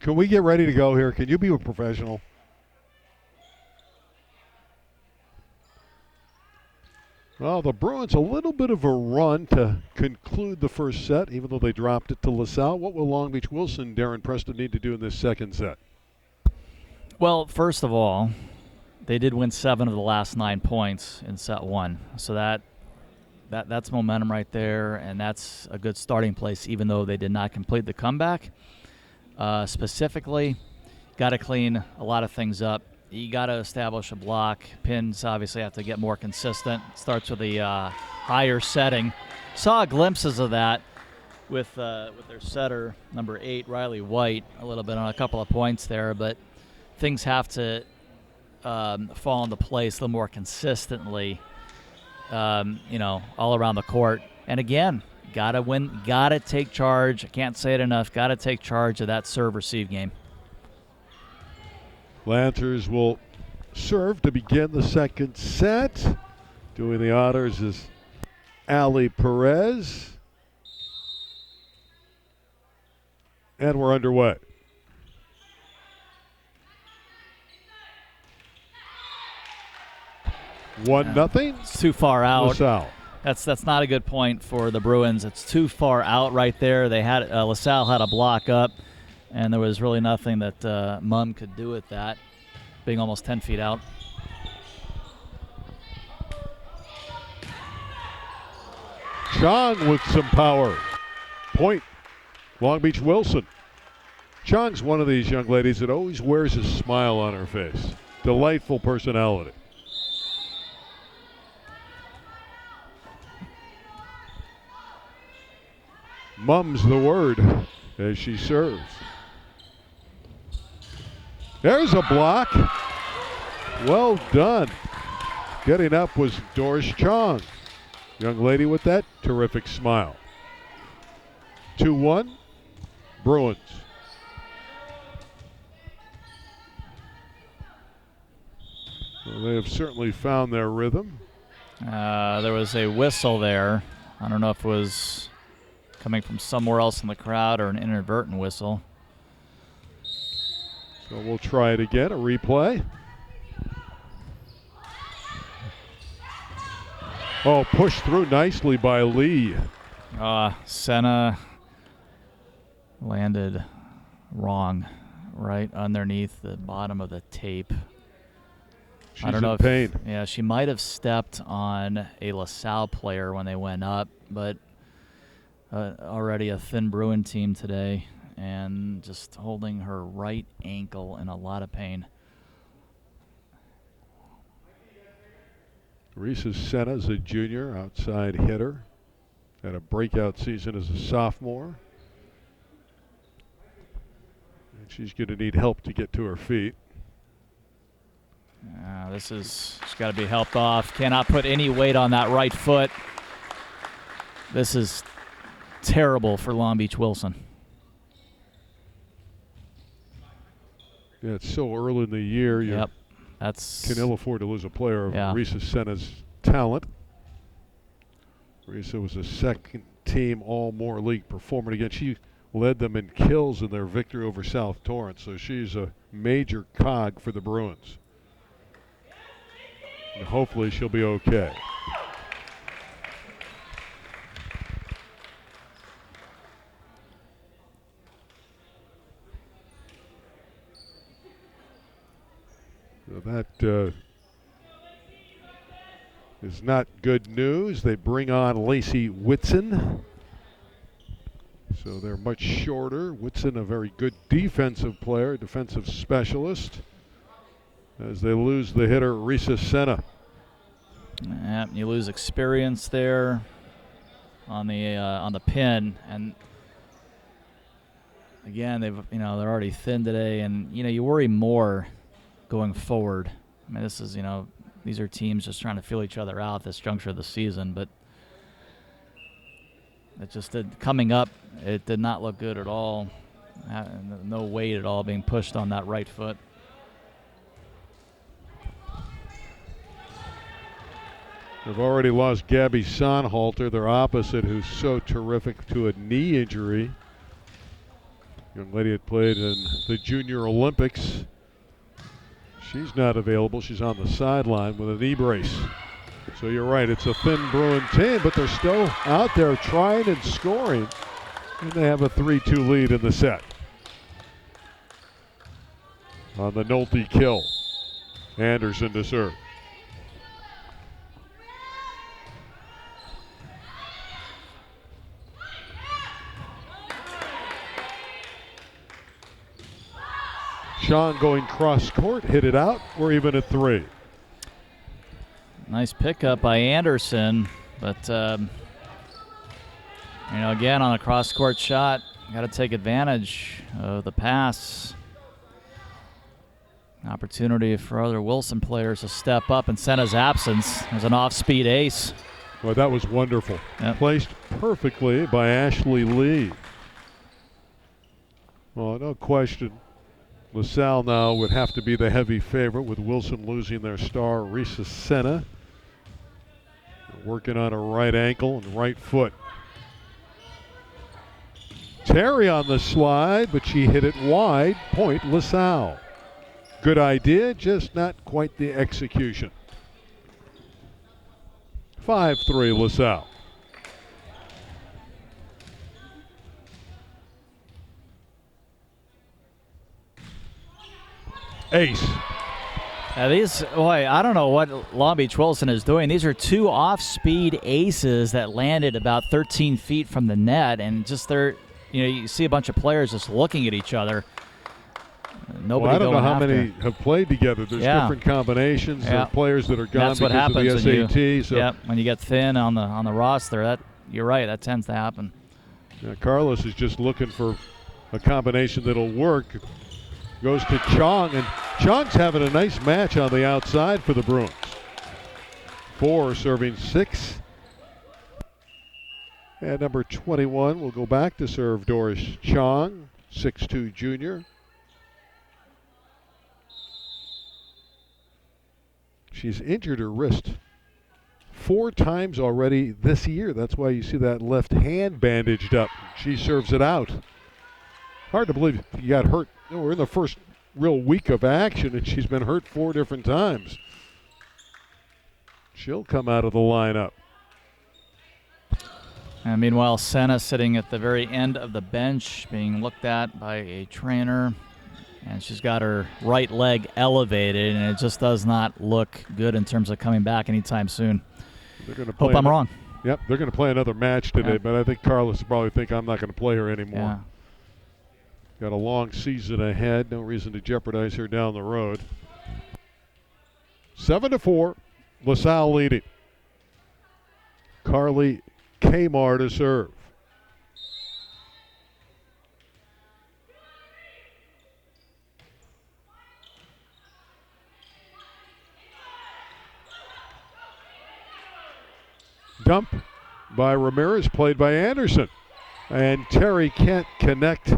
can we get ready to go here? Can you be a professional? Well, the Bruins a little bit of a run to conclude the first set, even though they dropped it to LaSalle. What will Long Beach Wilson, Darren Preston, need to do in this second set? Well, first of all, they did win 7 of the last 9 points in set 1. So that's momentum right there, and that's a good starting place, even though they did not complete the comeback. Specifically, got to clean a lot of things up. You got to establish a block. Pins obviously have to get more consistent. Starts with the higher setting. Saw glimpses of that with their setter, number 8, Riley White, a little bit on a couple of points there, but things have to fall into place a little more consistently, all around the court. And again, got to win, got to take charge. I can't say it enough. Got to take charge of that serve-receive game. Lancers will serve to begin the second set. Doing the honors is Ali Perez. And we're underway. One nothing. It's too far out. LaSalle. That's not a good point for the Bruins. It's too far out right there. They had LaSalle had a block up, and there was really nothing that Mum could do with that, being almost 10 feet out. Chong with some power. Point, Long Beach Wilson. Chong's one of these young ladies that always wears a smile on her face. Delightful personality. Mum's the word as she serves. There's a block. Well done. Getting up was Doris Chong. Young lady with that terrific smile. 2-1, Bruins. Well, they have certainly found their rhythm. There was a whistle there. I don't know if it was coming from somewhere else in the crowd or an inadvertent whistle. So we'll try it again, a replay. Oh, pushed through nicely by Lee. Senna landed wrong, right underneath the bottom of the tape. She's I don't know in pain. Yeah, she might have stepped on a LaSalle player when they went up, but already a thin Bruin team today, and just holding her right ankle in a lot of pain. Risa Senna is a junior, outside hitter. Had a breakout season as a sophomore. And she's going to need help to get to her feet. She's got to be helped off. Cannot put any weight on that right foot. This is terrible for Long Beach Wilson. Yeah, it's so early in the year. Yep. Can ill afford to lose a player of Risa Senna's talent. Risa was a second-team All-Moore League performer. Again, she led them in kills in their victory over South Torrance, so she's a major cog for the Bruins. And hopefully she'll be okay. So that is not good news. They bring on Lacey Whitson. So they're much shorter. Whitson, a very good defensive player, defensive specialist, as they lose the hitter, Risa Senna. Yeah, you lose experience there on the pin, and again, they're already thin today, and you worry more going forward. I mean, this is these are teams just trying to feel each other out at this juncture of the season, but it just coming up, it did not look good at all. No weight at all being pushed on that right foot. They've already lost Gabby Sonhalter, their opposite, who's so terrific, to a knee injury. Young lady had played in the Junior Olympics. She's not available. She's on the sideline with a knee brace. So you're right, it's a thin Bruin team, but they're still out there trying and scoring. And they have a 3-2 lead in the set. On the Nolte kill, Anderson to serve. Sean going cross court, hit it out. We're even at 3. Nice pickup by Anderson, but again on a cross court shot, got to take advantage of the pass. Opportunity for other Wilson players to step up in Senna's absence. There's an off-speed ace. Well, that was wonderful. Yep. Placed perfectly by Ashley Lee. Well, no question. LaSalle now would have to be the heavy favorite with Wilson losing their star, Risa Senna. Working on a right ankle and right foot. Terry on the slide, but she hit it wide. Point LaSalle. Good idea, just not quite the execution. 5-3 LaSalle. Ace. I don't know what Long Beach Wilson is doing. These are 2 off-speed aces that landed about 13 feet from the net, and just you see a bunch of players just looking at each other. Nobody. I don't know how after. many have played together. There's different combinations. There are players that are gone That's what because happens of the SAT. When you get thin on the roster, you're right. That tends to happen. Yeah, Carlos is just looking for a combination that'll work. Goes to Chong, and Chong's having a nice match on the outside for the Bruins. 4 serving 6. And number 21 will go back to serve Doris Chong, 6'2" junior. She's injured her wrist 4 times already this year. That's why you see that left hand bandaged up. She serves it out. Hard to believe he got hurt. We're in the first real week of action, and she's been hurt 4 different times. She'll come out of the lineup. And meanwhile, Senna sitting at the very end of the bench, being looked at by a trainer. And she's got her right leg elevated, and it just does not look good in terms of coming back anytime soon. Hope I'm wrong. Yep, they're going to play another match today, but I think Carlos will probably think I'm not going to play her anymore. Yeah. Got a long season ahead. No reason to jeopardize her down the road. 7-4, LaSalle leading. Carly Kmar to serve. Dump by Ramirez, played by Anderson. And Terry can't connect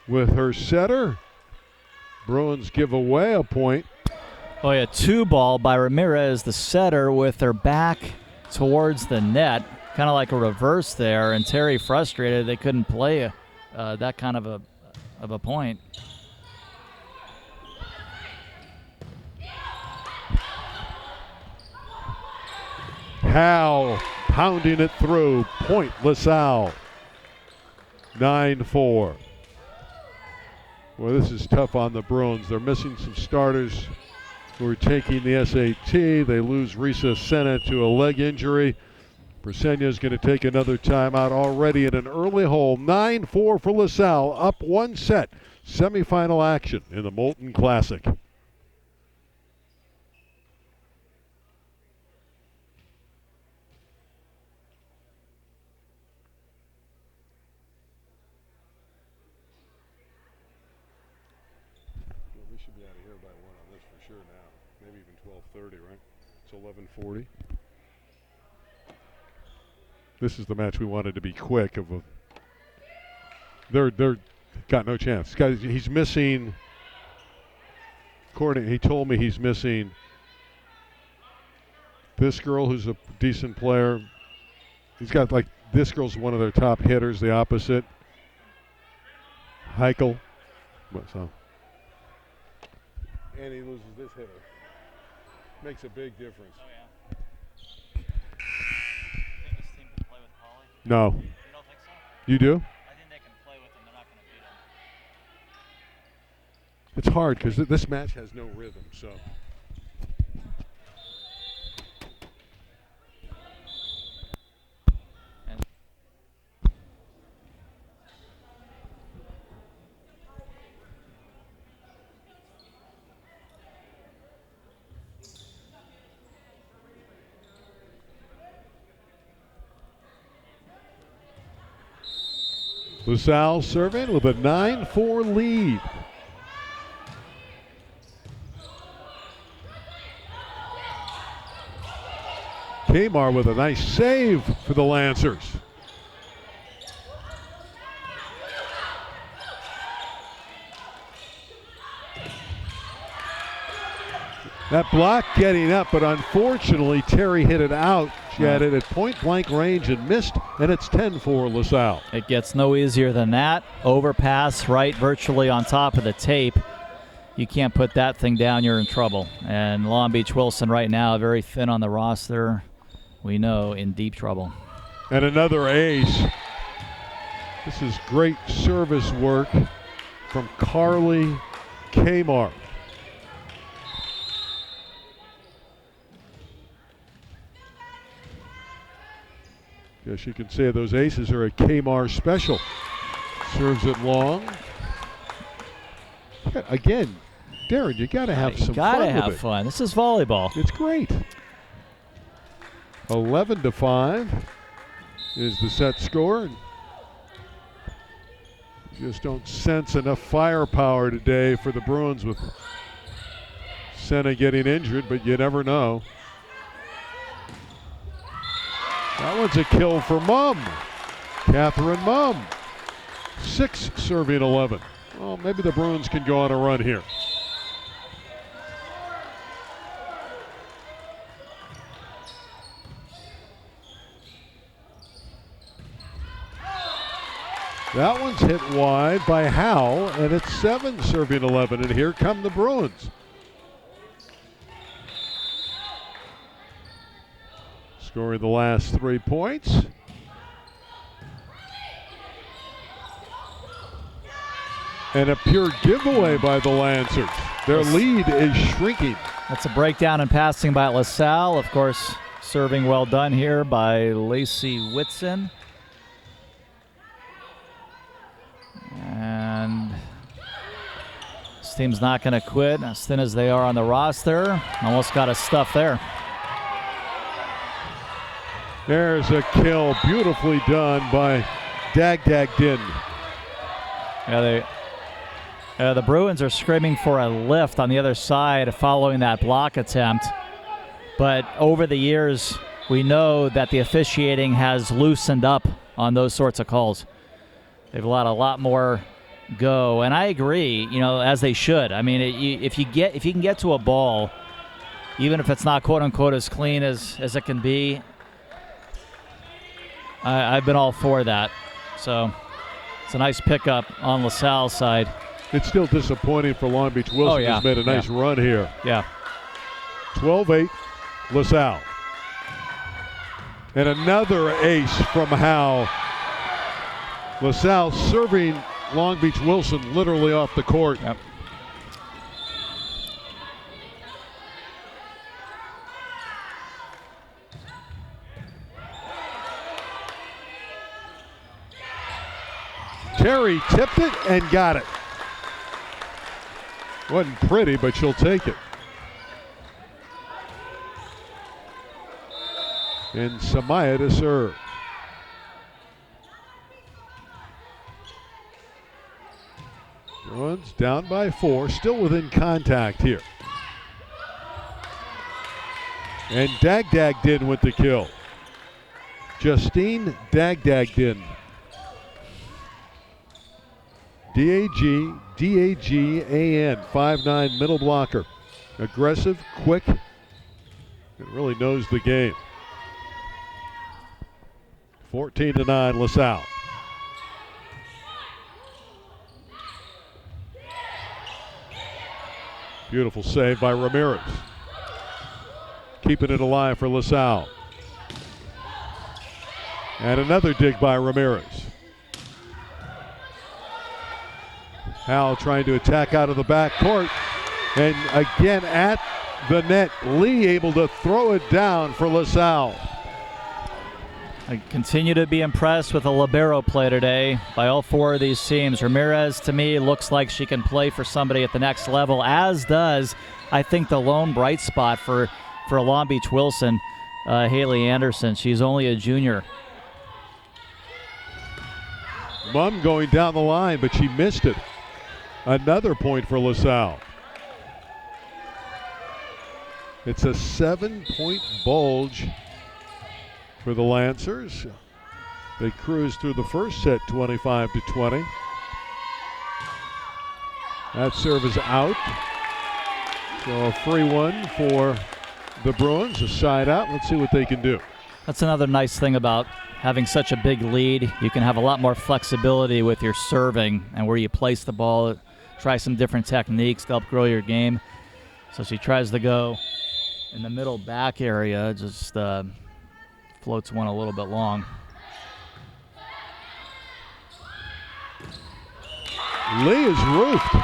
with her setter. Bruins give away a point. Oh, yeah, 2-ball by Ramirez, the setter, with her back towards the net. Kind of like a reverse there, and Terry frustrated they couldn't play that kind of a point. Howell pounding it through. Point LaSalle. 9-4. Well, this is tough on the Bruins. They're missing some starters who are taking the SAT. They lose Risa Senna to a leg injury. Brisenia is going to take another timeout already in an early hole. 9-4 for LaSalle, up 1 set. Semifinal action in the Molten Classic. We should be out of here by 1 on this for sure now. Maybe even 12:30, right? It's 11:40. This is the match we wanted to be quick. They're got no chance. He's missing. He told me he's missing this girl who's a decent player. He's got this girl's one of their top hitters. The opposite. Heichel. So. And he loses this hitter. Makes a big difference. Oh, yeah. Think this team can play with Pauly? No. You don't think so? You do? I think they can play with him. They're not going to beat him. It's hard because this match has no rhythm. So. LaSalle serving with a 9-4 lead. Kmar with a nice save for the Lancers. That block getting up, but unfortunately Terry hit it out. She had it at point blank range and missed, and it's 10-4 LaSalle. It gets no easier than that. Overpass right virtually on top of the tape. You can't put that thing down, you're in trouble. And Long Beach Wilson right now, very thin on the roster. We know in deep trouble. And another ace. This is great service work from Carly Kmar. Guess you can say those aces are a Kmar special. Serves it long. Again, Darren, you got to have some fun. Gotta have fun. This is volleyball. It's great. 11-5 is the set score. You just don't sense enough firepower today for the Bruins with Senna getting injured, but you never know. That one's a kill for Mumm. Catherine Mumm. 6 serving 11. Well, maybe the Bruins can go on a run here. That one's hit wide by Howe, and it's 7 serving 11, and here come the Bruins. Scoring the last 3 points. And a pure giveaway by the Lancers. Their lead is shrinking. That's a breakdown in passing by LaSalle. Of course, serving well done here by Lacey Whitson. And this team's not going to quit, as thin as they are on the roster. Almost got a stuff there. There's a kill, beautifully done by Din. Yeah, the Bruins are screaming for a lift on the other side following that block attempt. But over the years, we know that the officiating has loosened up on those sorts of calls. They've allowed a lot more go, and I agree, as they should. I mean, if you can get to a ball, even if it's not quote unquote as clean as it can be, I've been all for that. So it's a nice pickup on LaSalle's side. It's still disappointing for Long Beach Wilson. Oh, yeah. Who's made a nice run here. Yeah. 12-8 LaSalle. And another ace from Howe. LaSalle serving Long Beach Wilson literally off the court. Yep. Terry tipped it and got it. Wasn't pretty, but she'll take it. And Samaya to serve. Bruins down by 4, still within contact here. And Din with the kill. Justine Din. D-A-G-D-A-G-A-N, 5'9" middle blocker. Aggressive, quick, and really knows the game. 14-9 LaSalle. Beautiful save by Ramirez. Keeping it alive for LaSalle. And another dig by Ramirez. Howell trying to attack out of the back court. And again at the net. Lee able to throw it down for LaSalle. I continue to be impressed with the libero play today by all four of these teams. Ramirez, to me, looks like she can play for somebody at the next level, as does, I think, the lone bright spot for Long Beach Wilson, Haley Anderson. She's only a junior. Mumm going down the line, but she missed it. Another point for LaSalle. It's a 7-point bulge for the Lancers. They cruised through the first set 25-20. That serve is out. So a free one for the Bruins, a side out. Let's see what they can do. That's another nice thing about having such a big lead. You can have a lot more flexibility with your serving and where you place the ball. Try some different techniques to help grow your game. So she tries to go in the middle back area, just floats one a little bit long. Lee is roofed.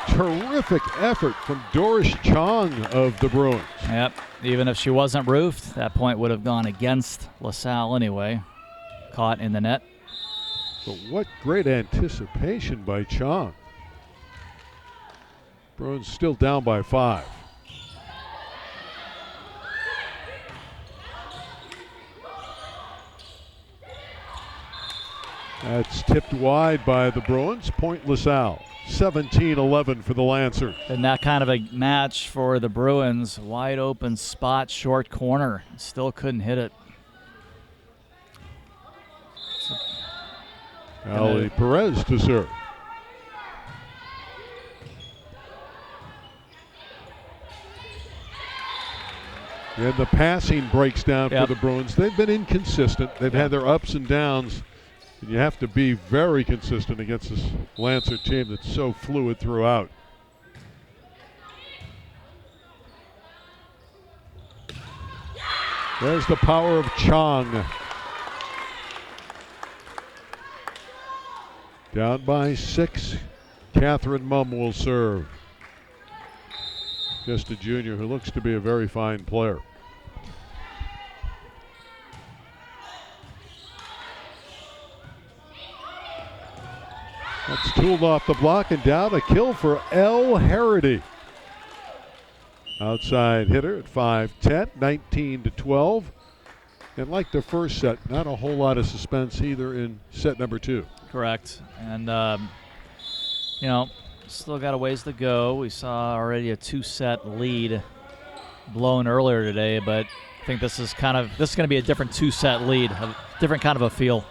Terrific effort from Doris Chong of the Bruins. Yep, even if she wasn't roofed, that point would have gone against LaSalle anyway. Caught in the net. But what great anticipation by Chong. Bruins still down by 5. That's tipped wide by the Bruins. Point LaSalle. 17-11 for the Lancers. And that kind of a match for the Bruins. Wide open spot, short corner. Still couldn't hit it. Ali Perez to serve. And the passing breaks down for the Bruins. They've been inconsistent. They've had their ups and downs. And you have to be very consistent against this Lancer team that's so fluid throughout. There's the power of Chong. Down by 6. Catherine Mumm will serve. Just a junior who looks to be a very fine player. That's tooled off the block and down. A kill for Elle Harity. Outside hitter at 5'10", 19-12. And like the first set, not a whole lot of suspense either in set number 2. Correct. And, still got a ways to go. We saw already a 2-set lead blown earlier today, but I think this is going to be a different 2-set lead, a different kind of a feel.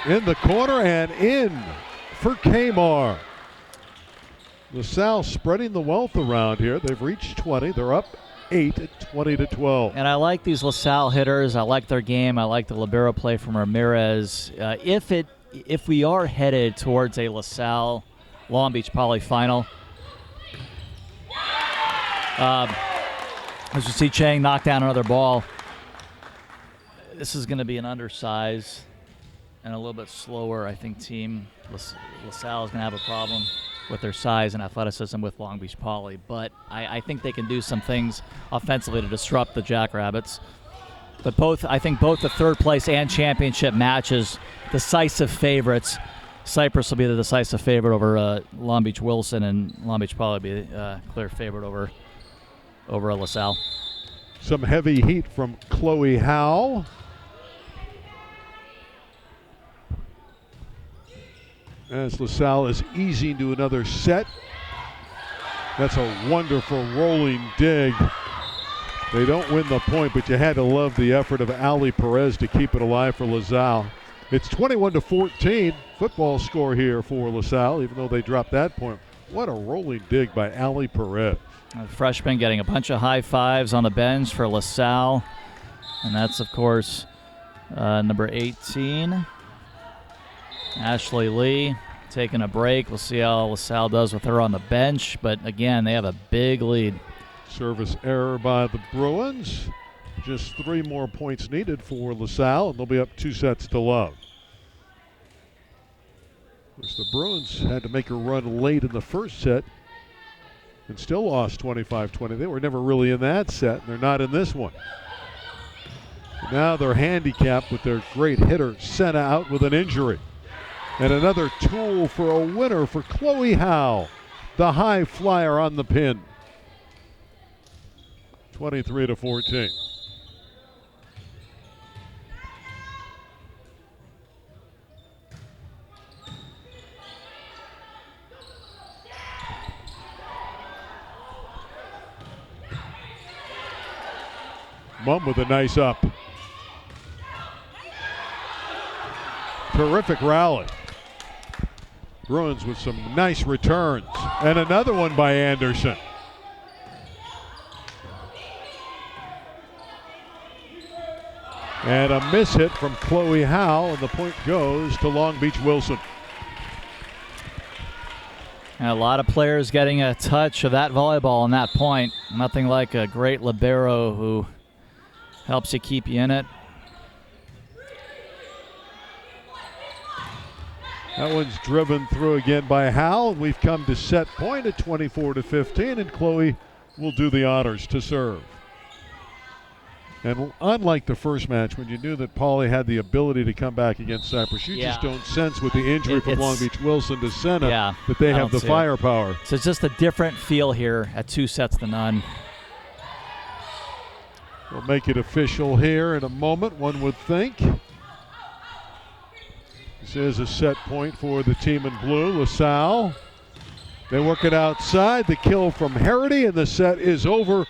In the corner and in for Kmar. LaSalle spreading the wealth around here. They've reached 20. They're up 8 at 20-12. And I like these LaSalle hitters. I like their game. I like the libero play from Ramirez. If we are headed towards a LaSalle Long Beach Poly final, as you see Chang knock down another ball, this is going to be an undersized and a little bit slower, I think, team. LaSalle is going to have a problem with their size and athleticism with Long Beach Poly, but I think they can do some things offensively to disrupt the Jackrabbits. But I think both the third place and championship matches, decisive favorites. Cypress will be the decisive favorite over Long Beach Wilson, and Long Beach Poly will be a clear favorite over LaSalle. Some heavy heat from Chloe Howe. As LaSalle is easing to another set. That's a wonderful rolling dig. They don't win the point, but you had to love the effort of Ali Perez to keep it alive for LaSalle. It's 21-14 football score here for LaSalle, even though they dropped that point. What a rolling dig by Ali Perez. A freshman getting a bunch of high fives on the bench for LaSalle. And that's, of course, number 18, Ashley Lee. taking a break. We'll see how LaSalle does with her on the bench. But again, they have a big lead. Service error by the Bruins. Just 3 more points needed for LaSalle, and they'll be up 2 sets to love. Of course, the Bruins had to make a run late in the first set and still lost 25-20. They were never really in that set, and they're not in this one. Now they're handicapped with their great hitter, Senna, out with an injury. And another tool for a winner for Chloe Howe, the high flyer on the pin. 23-14. Mumm with a nice up. Terrific rally. Bruins with some nice returns. And another one by Anderson. And a miss hit from Chloe Howe, and the point goes to Long Beach Wilson. And a lot of players getting a touch of that volleyball on that point. Nothing like a great libero who helps you keep you in it. That one's driven through again by Howe. We've come to set point at 24-15, and Chloe will do the honors to serve. And unlike the first match, when you knew that Pauly had the ability to come back against Cyprus, you just don't sense with the injury from Long Beach Wilson to Senna that they have the firepower. So it's just a different feel here at 2 sets to none. We'll make it official here in a moment, one would think. This is a set point for the team in blue, LaSalle. They work it outside, the kill from Harity, and the set is over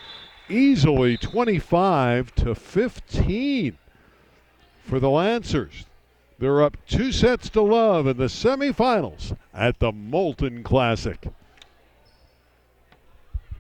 easily, 25-15 for the Lancers. They're up 2 sets to love in the semifinals at the Molten Classic.